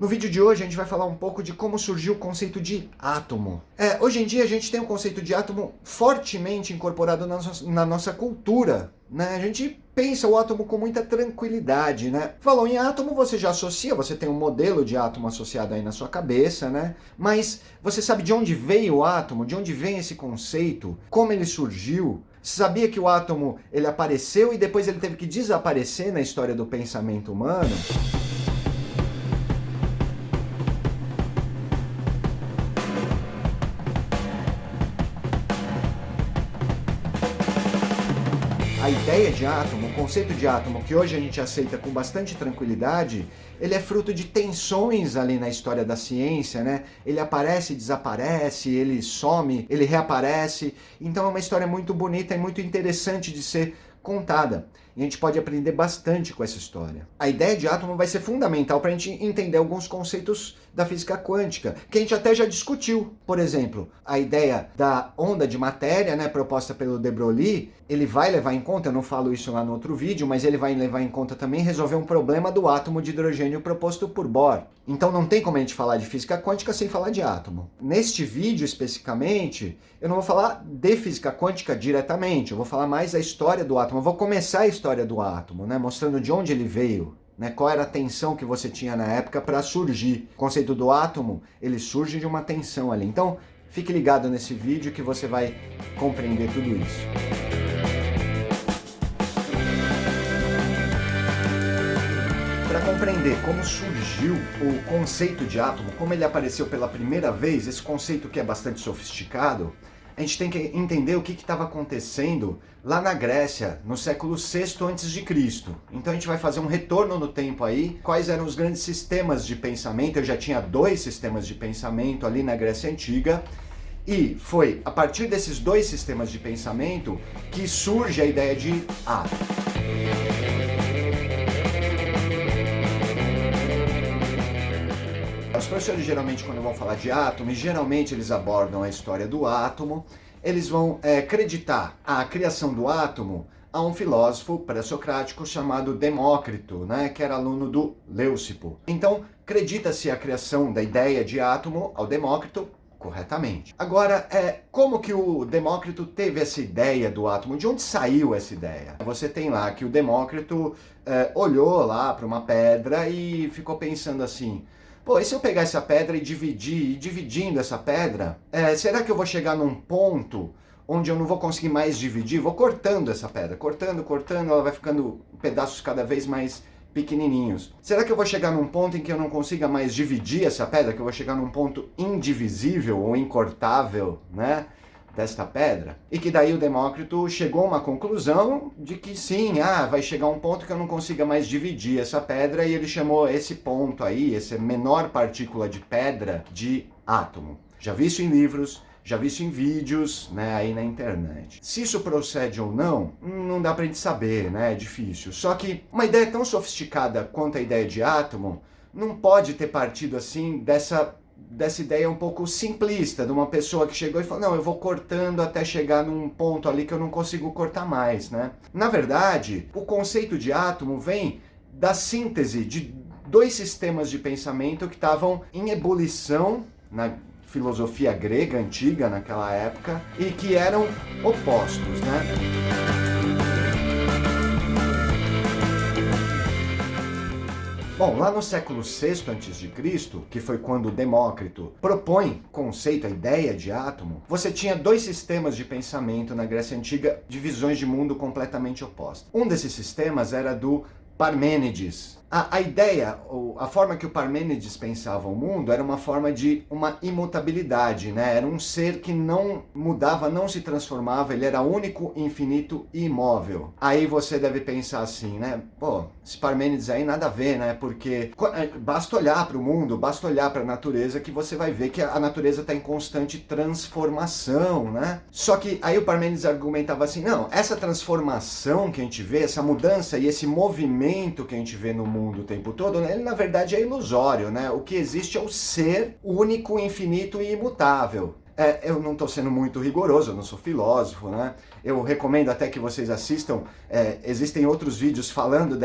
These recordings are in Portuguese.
No vídeo de hoje a gente vai falar um pouco de como surgiu o conceito de átomo. Hoje em dia a gente tem o conceito de átomo fortemente incorporado na nossa cultura, né? A gente pensa o átomo com muita tranquilidade, né? Falou em átomo, você já associa, você tem um modelo de átomo associado aí na sua cabeça, né? Mas você sabe de onde veio o átomo? De onde vem esse conceito? Como ele surgiu? Você sabia que o átomo ele apareceu e depois ele teve que desaparecer na história do pensamento humano? A ideia de átomo, o conceito de átomo que hoje a gente aceita com bastante tranquilidade, ele é fruto de tensões ali na história da ciência, né? Ele aparece e desaparece, ele some, ele reaparece. Então é uma história muito bonita e muito interessante de ser contada. E a gente pode aprender bastante com essa história. A ideia de átomo vai ser fundamental para a gente entender alguns conceitos da física quântica, que a gente até já discutiu. Por exemplo, a ideia da onda de matéria, né, proposta pelo de Broglie, ele vai levar em conta, eu não falo isso lá no outro vídeo, mas ele vai levar em conta também resolver um problema do átomo de hidrogênio proposto por Bohr. Então não tem como a gente falar de física quântica sem falar de átomo. Neste vídeo especificamente, eu não vou falar de física quântica diretamente, eu vou falar mais da história do átomo. Eu vou começar a história do átomo, né, mostrando de onde ele veio, né, qual era a tensão que você tinha na época para surgir. O conceito do átomo, ele surge de uma tensão ali. Então, fique ligado nesse vídeo que você vai compreender tudo isso. Para compreender como surgiu o conceito de átomo, como ele apareceu pela primeira vez, esse conceito que é bastante sofisticado, a gente tem que entender o que estava acontecendo lá na Grécia, no século VI a.C. Então a gente vai fazer um retorno no tempo aí, quais eram os grandes sistemas de pensamento. Eu já tinha 2 sistemas de pensamento ali na Grécia Antiga, e foi a partir desses 2 sistemas de pensamento que surge a ideia de átomo. Os professores geralmente, quando vão falar de átomo, geralmente eles abordam a história do átomo, eles vão acreditar a criação do átomo a um filósofo pré-socrático chamado Demócrito, né, que era aluno do Leucipo. Então, acredita-se a criação da ideia de átomo ao Demócrito corretamente. Agora, como que o Demócrito teve essa ideia do átomo? De onde saiu essa ideia? Você tem lá que o Demócrito olhou lá para uma pedra e ficou pensando assim: pô, e se eu pegar essa pedra e dividir, e dividindo essa pedra, será que eu vou chegar num ponto onde eu não vou conseguir mais dividir? Vou cortando essa pedra, cortando, ela vai ficando pedaços cada vez mais pequenininhos. Será que eu vou chegar num ponto em que eu não consiga mais dividir essa pedra, que eu vou chegar num ponto indivisível ou incortável, né, desta pedra? E que daí o Demócrito chegou a uma conclusão de que sim, vai chegar um ponto que eu não consiga mais dividir essa pedra, e ele chamou esse ponto aí, essa menor partícula de pedra, de átomo. Já vi isso em livros, já vi isso em vídeos, né, aí na internet. Se isso procede ou não, não dá pra gente saber, né, é difícil. Só que uma ideia tão sofisticada quanto a ideia de átomo não pode ter partido assim dessa ideia um pouco simplista, de uma pessoa que chegou e falou: não, eu vou cortando até chegar num ponto ali que eu não consigo cortar mais, né? Na verdade, o conceito de átomo vem da síntese de 2 sistemas de pensamento que estavam em ebulição na filosofia grega antiga naquela época e que eram opostos, né? Bom, lá no século VI a.C., que foi quando Demócrito propõe o conceito, a ideia de átomo, você tinha 2 sistemas de pensamento na Grécia Antiga de visões de mundo completamente opostas. Um desses sistemas era do Parmênides. A ideia, a forma que o Parmênides pensava o mundo era uma forma de uma imutabilidade, né? Era um ser que não mudava, não se transformava, ele era único, infinito e imóvel. Aí você deve pensar assim, né? Pô, esse Parmênides aí nada a ver, né? Porque basta olhar para o mundo, basta olhar para a natureza que você vai ver que a natureza está em constante transformação, né? Só que aí o Parmênides argumentava assim: não, essa transformação que a gente vê, essa mudança e esse movimento que a gente vê no mundo o tempo todo, ele na verdade é ilusório, né? O que existe é o ser único, infinito e imutável. Eu não estou sendo muito rigoroso, eu não sou filósofo, né? Eu recomendo até que vocês assistam, existem outros vídeos falando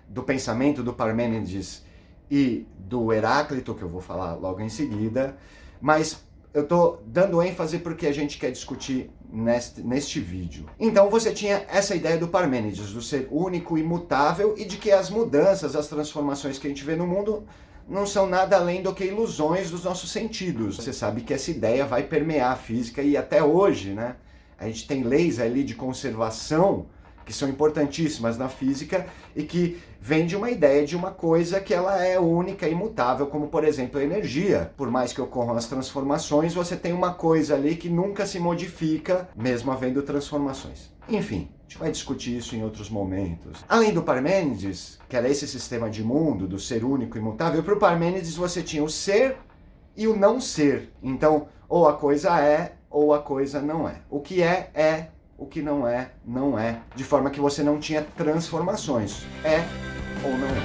do pensamento do Parmênides e do Heráclito, que eu vou falar logo em seguida, mas eu estou dando ênfase porque a gente quer discutir neste vídeo. Então você tinha essa ideia do Parmênides, do ser único, imutável, e de que as mudanças, as transformações que a gente vê no mundo não são nada além do que ilusões dos nossos sentidos. Você sabe que essa ideia vai permear a física e até hoje, né? A gente tem leis ali de conservação que são importantíssimas na física e que vem de uma ideia de uma coisa que ela é única e imutável, como por exemplo a energia. Por mais que ocorram as transformações, você tem uma coisa ali que nunca se modifica, mesmo havendo transformações. Enfim, a gente vai discutir isso em outros momentos. Além do Parmênides, que era esse sistema de mundo do ser único e imutável, para o Parmênides você tinha o ser e o não ser. Então, ou a coisa é, ou a coisa não é. O que é, é. O que não é, não é. De forma que você não tinha transformações. É ou não é.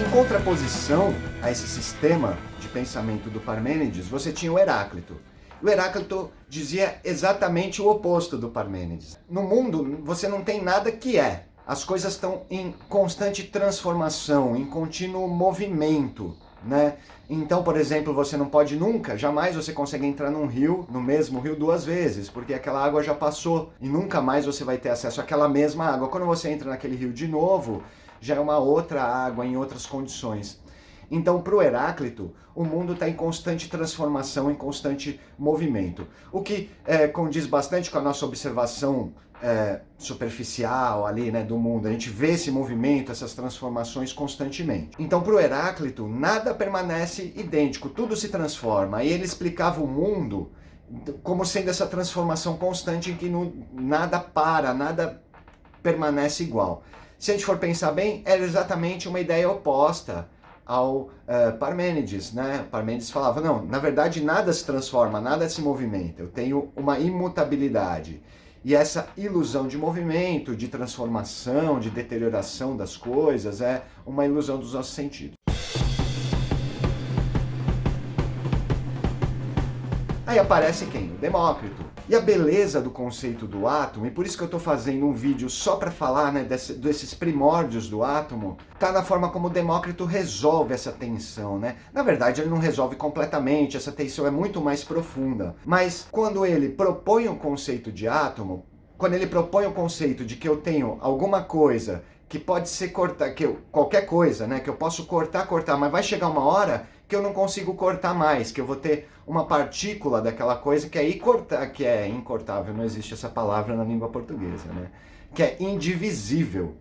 Em contraposição a esse sistema de pensamento do Parmênides, você tinha o Heráclito. O Heráclito dizia exatamente o oposto do Parmênides. No mundo, você não tem nada que é. As coisas estão em constante transformação, em contínuo movimento, né? Então, por exemplo, você não pode nunca, jamais você consegue entrar num rio, no mesmo rio duas vezes, porque aquela água já passou e nunca mais você vai ter acesso àquela mesma água. Quando você entra naquele rio de novo, já é uma outra água em outras condições. Então, para o Heráclito, o mundo está em constante transformação, em constante movimento. O que condiz bastante com a nossa observação superficial ali, né, do mundo. A gente vê esse movimento, essas transformações constantemente. Então, para o Heráclito, nada permanece idêntico, tudo se transforma. E ele explicava o mundo como sendo essa transformação constante em que nada para, nada permanece igual. Se a gente for pensar bem, era exatamente uma ideia oposta ao Parmênides, né? Parmênides falava, não, na verdade nada se transforma, nada se movimenta, eu tenho uma imutabilidade. E essa ilusão de movimento, de transformação, de deterioração das coisas é uma ilusão dos nossos sentidos. Aí aparece quem? O Demócrito. E a beleza do conceito do átomo, e por isso que eu estou fazendo um vídeo só para falar, né, desses primórdios do átomo, está na forma como o Demócrito resolve essa tensão, né? Na verdade, ele não resolve completamente, essa tensão é muito mais profunda. Mas quando ele propõe um conceito de átomo, quando ele propõe o conceito de que eu tenho alguma coisa que pode ser cortada, qualquer coisa, né, que eu posso cortar, mas vai chegar uma hora que eu não consigo cortar mais, que eu vou ter uma partícula daquela coisa que é incortável, não existe essa palavra na língua portuguesa, né? Que é indivisível.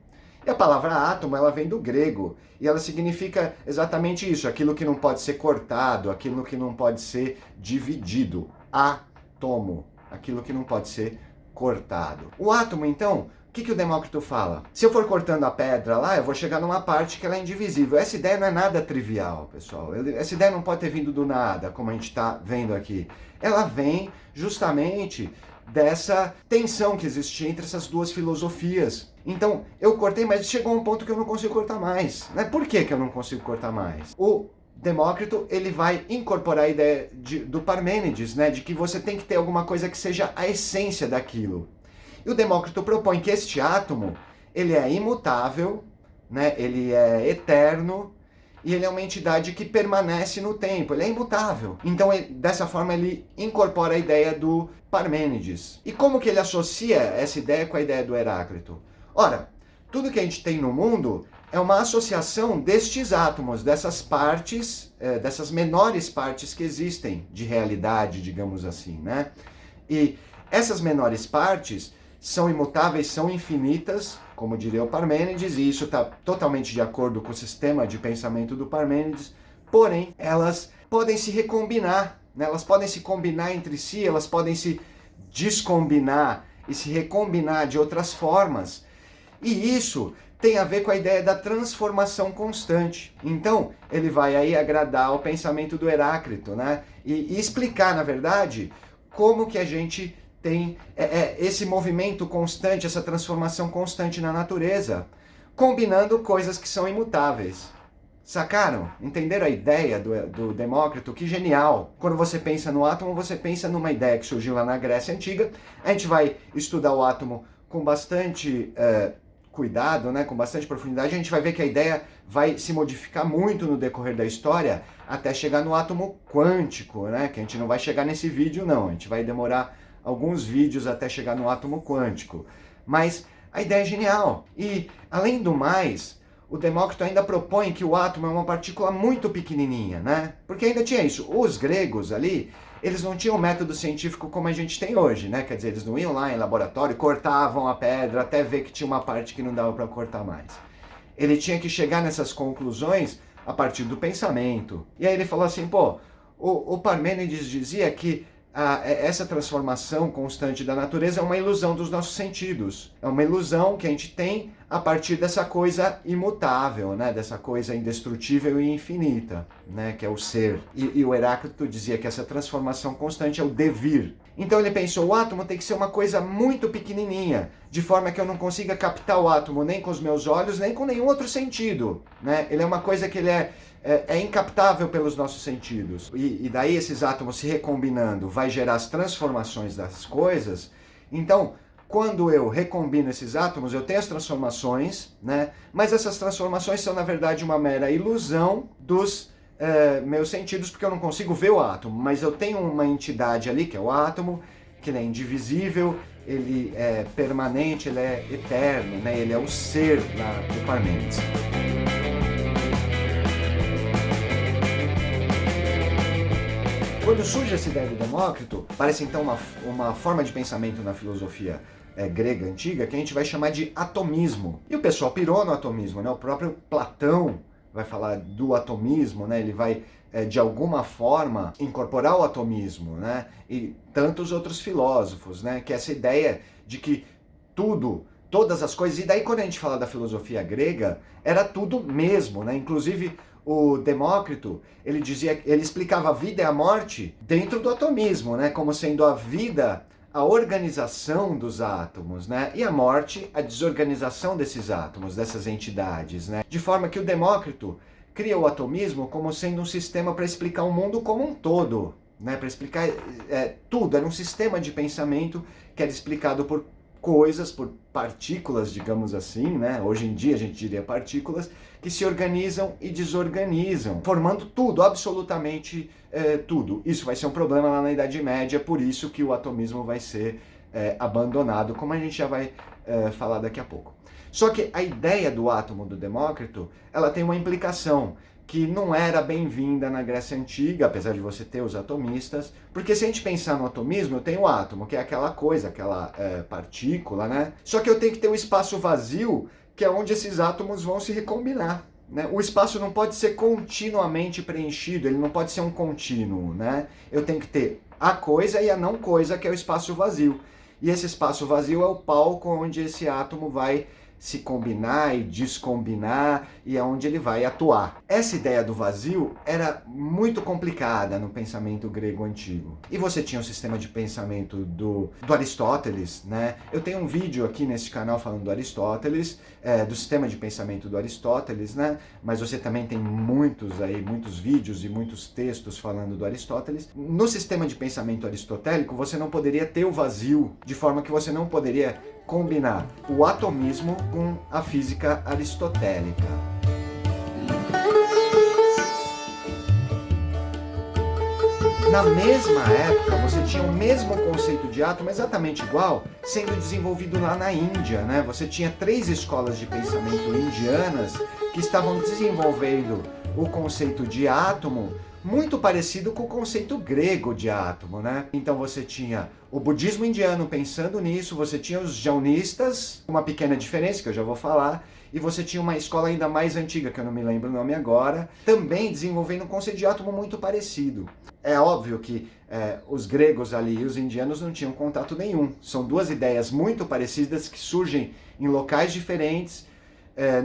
E a palavra átomo, ela vem do grego, e ela significa exatamente isso, aquilo que não pode ser cortado, aquilo que não pode ser dividido. Átomo, aquilo que não pode ser cortado. O átomo, então, o que o Demócrito fala? Se eu for cortando a pedra lá, eu vou chegar numa parte que ela é indivisível. Essa ideia não é nada trivial, pessoal. Essa ideia não pode ter vindo do nada, como a gente está vendo aqui. Ela vem justamente dessa tensão que existia entre essas duas filosofias. Então, eu cortei, mas chegou a um ponto que eu não consigo cortar mais. Né? Por que eu não consigo cortar mais? O Demócrito, ele vai incorporar a ideia do Parmênides, né? De que você tem que ter alguma coisa que seja a essência daquilo. E o Demócrito propõe que este átomo, ele é imutável, né? Ele é eterno, e ele é uma entidade que permanece no tempo, ele é imutável. Então, dessa forma, ele incorpora a ideia do Parmênides. E como que ele associa essa ideia com a ideia do Heráclito? Ora, tudo que a gente tem no mundo é uma associação destes átomos, dessas partes, dessas menores partes que existem de realidade, digamos assim, né? E essas menores partes são imutáveis, são infinitas, como diria o Parmênides, e isso está totalmente de acordo com o sistema de pensamento do Parmênides, porém, elas podem se recombinar, né? Elas podem se combinar entre si, elas podem se descombinar e se recombinar de outras formas, e isso tem a ver com a ideia da transformação constante. Então, ele vai aí agradar o pensamento do Heráclito, né? E explicar, na verdade, como que a gente tem esse movimento constante, essa transformação constante na natureza, combinando coisas que são imutáveis. Sacaram? Entenderam a ideia do Demócrito? Que genial! Quando você pensa no átomo, você pensa numa ideia que surgiu lá na Grécia Antiga. A gente vai estudar o átomo com bastante cuidado, né, com bastante profundidade, a gente vai ver que a ideia vai se modificar muito no decorrer da história até chegar no átomo quântico, né, que a gente não vai chegar nesse vídeo não, a gente vai demorar alguns vídeos até chegar no átomo quântico. Mas a ideia é genial. E, além do mais, o Demócrito ainda propõe que o átomo é uma partícula muito pequenininha, né? Porque ainda tinha isso. Os gregos ali, eles não tinham método científico como a gente tem hoje, né? Quer dizer, eles não iam lá em laboratório, cortavam a pedra até ver que tinha uma parte que não dava para cortar mais. Ele tinha que chegar nessas conclusões a partir do pensamento. E aí ele falou assim, pô, o Parmênides dizia que essa transformação constante da natureza é uma ilusão dos nossos sentidos. É uma ilusão que a gente tem a partir dessa coisa imutável, né? Dessa coisa indestrutível e infinita, né? Que é o ser. E o Heráclito dizia que essa transformação constante é o devir. Então ele pensou, o átomo tem que ser uma coisa muito pequenininha, de forma que eu não consiga captar o átomo nem com os meus olhos, nem com nenhum outro sentido, né? Ele é uma coisa que ele é incaptável pelos nossos sentidos. E daí esses átomos se recombinando vai gerar as transformações das coisas. Então, quando eu recombino esses átomos, eu tenho as transformações, né? Mas essas transformações são, na verdade, uma mera ilusão dos meus sentidos, porque eu não consigo ver o átomo. Mas eu tenho uma entidade ali, que é o átomo, que ele é indivisível, ele é permanente, ele é eterno, né? Ele é o ser lá do Parmênides. Quando surge essa ideia do Demócrito, parece então uma forma de pensamento na filosofia grega antiga que a gente vai chamar de atomismo. E o pessoal pirou no atomismo, né? O próprio Platão vai falar do atomismo, né? Ele vai, de alguma forma, incorporar o atomismo, né? E tantos outros filósofos, né? Que é essa ideia de que tudo, todas as coisas, e daí quando a gente fala da filosofia grega, era tudo mesmo, né? Inclusive o Demócrito, ele explicava a vida e a morte dentro do atomismo, né? Como sendo a vida a organização dos átomos, né? E a morte, a desorganização desses átomos, dessas entidades, né? De forma que o Demócrito cria o atomismo como sendo um sistema para explicar o mundo como um todo, né? Para explicar tudo. Era um sistema de pensamento que era explicado por coisas, por partículas, digamos assim, né? Hoje em dia a gente diria partículas, que se organizam e desorganizam, formando tudo, absolutamente tudo. Isso vai ser um problema lá na Idade Média, por isso que o atomismo vai ser abandonado, como a gente já vai falar daqui a pouco. Só que a ideia do átomo do Demócrito, ela tem uma implicação que não era bem-vinda na Grécia Antiga, apesar de você ter os atomistas, porque se a gente pensar no atomismo, eu tenho o átomo, que é aquela coisa, aquela partícula, né? Só que eu tenho que ter um espaço vazio, que é onde esses átomos vão se recombinar, né? O espaço não pode ser continuamente preenchido, ele não pode ser um contínuo, né? Eu tenho que ter a coisa e a não coisa, que é o espaço vazio. E esse espaço vazio é o palco onde esse átomo vai se combinar e descombinar, e é onde ele vai atuar. Essa ideia do vazio era muito complicada no pensamento grego antigo. E você tinha o sistema de pensamento do Aristóteles, né? Eu tenho um vídeo aqui nesse canal falando do Aristóteles, do sistema de pensamento do Aristóteles, né? Mas você também tem muitos vídeos e muitos textos falando do Aristóteles. No sistema de pensamento aristotélico, você não poderia ter o vazio, de forma que você não poderia combinar o atomismo com a física aristotélica. Na mesma época, você tinha o mesmo conceito de átomo, exatamente igual, sendo desenvolvido lá na Índia, né? Você tinha 3 escolas de pensamento indianas que estavam desenvolvendo o conceito de átomo muito parecido com o conceito grego de átomo, né? Então você tinha o budismo indiano pensando nisso, você tinha os jaunistas, uma pequena diferença que eu já vou falar, e você tinha uma escola ainda mais antiga, que eu não me lembro o nome agora, também desenvolvendo um conceito de átomo muito parecido. É óbvio que os gregos ali e os indianos não tinham contato nenhum. São 2 ideias muito parecidas que surgem em locais diferentes,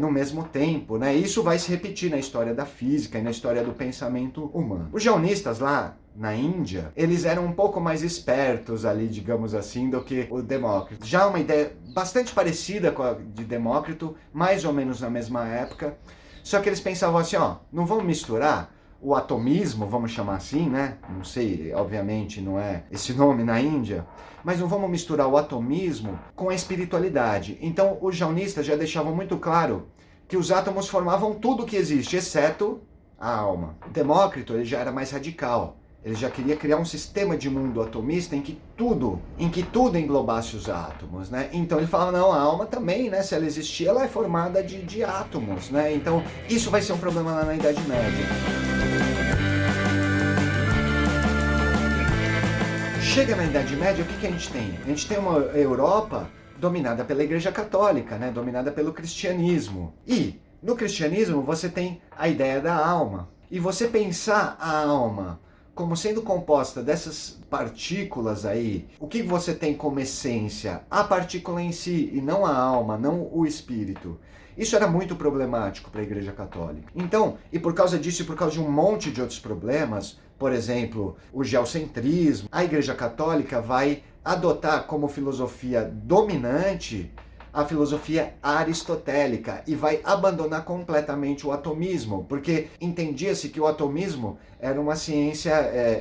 no mesmo tempo, né? Isso vai se repetir na história da física e na história do pensamento humano. Os jaunistas lá na Índia, eles eram um pouco mais espertos ali, digamos assim, do que o Demócrito. Já uma ideia bastante parecida com a de Demócrito, mais ou menos na mesma época, só que eles pensavam assim, ó, não vamos misturar o atomismo, vamos chamar assim, né? Não sei, obviamente não é esse nome na Índia, mas não vamos misturar o atomismo com a espiritualidade. Então, os jaunistas já deixavam muito claro que os átomos formavam tudo que existe, exceto a alma. Demócrito, ele já era mais radical. Ele já queria criar um sistema de mundo atomista em que tudo englobasse os átomos, né? Então ele falava, não, a alma também, né? Se ela existir, ela é formada de átomos, né? Então isso vai ser um problema lá na Idade Média. Chega na Idade Média, o que a gente tem? A gente tem uma Europa dominada pela Igreja Católica, né? Dominada pelo cristianismo. E no cristianismo você tem a ideia da alma. E você pensar a alma como sendo composta dessas partículas aí, o que você tem como essência? A partícula em si, e não a alma, não o espírito. Isso era muito problemático para a Igreja Católica. Então, e por causa disso e por causa de um monte de outros problemas, por exemplo, o geocentrismo, a Igreja Católica vai adotar como filosofia dominante a filosofia aristotélica e vai abandonar completamente o atomismo, porque entendia-se que o atomismo era uma ciência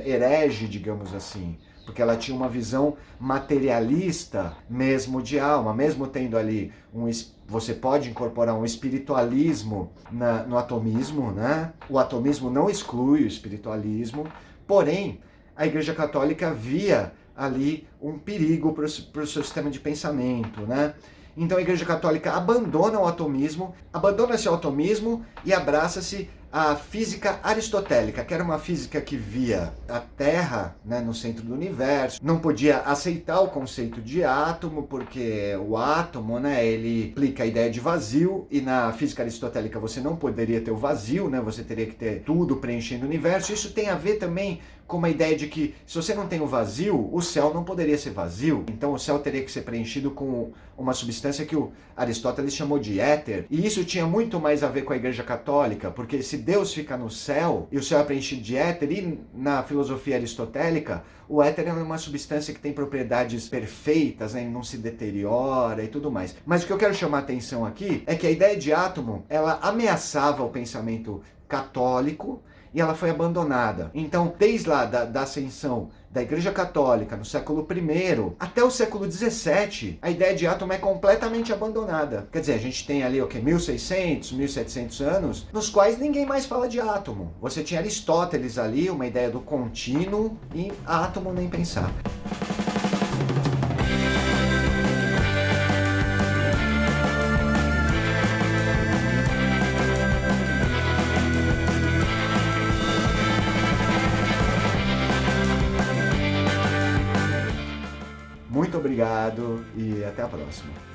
herege, digamos assim, porque ela tinha uma visão materialista mesmo de alma, mesmo tendo ali você pode incorporar um espiritualismo no atomismo, né? O atomismo não exclui o espiritualismo, porém a Igreja Católica via ali um perigo para o seu sistema de pensamento, né? Então a Igreja Católica abandona o atomismo, abandona-se o atomismo e abraça-se a física aristotélica, que era uma física que via a Terra, né, no centro do universo, não podia aceitar o conceito de átomo, porque o átomo, né, ele implica a ideia de vazio, e na física aristotélica você não poderia ter o vazio, né, você teria que ter tudo preenchendo o universo. Isso tem a ver também com uma ideia de que se você não tem o vazio, o céu não poderia ser vazio, então o céu teria que ser preenchido com uma substância que o Aristóteles chamou de éter, e isso tinha muito mais a ver com a Igreja Católica, porque se Deus fica no céu, e o céu é preenchido de éter, e na filosofia aristotélica, o éter é uma substância que tem propriedades perfeitas, né, não se deteriora e tudo mais. Mas o que eu quero chamar a atenção aqui é que a ideia de átomo, ela ameaçava o pensamento católico, e ela foi abandonada. Então, desde lá da ascensão da Igreja Católica no século I até o século XVII, a ideia de átomo é completamente abandonada. Quer dizer, a gente tem ali 1600, 1700 anos, nos quais ninguém mais fala de átomo. Você tinha Aristóteles ali, uma ideia do contínuo, e átomo nem pensar. Muito obrigado e até a próxima.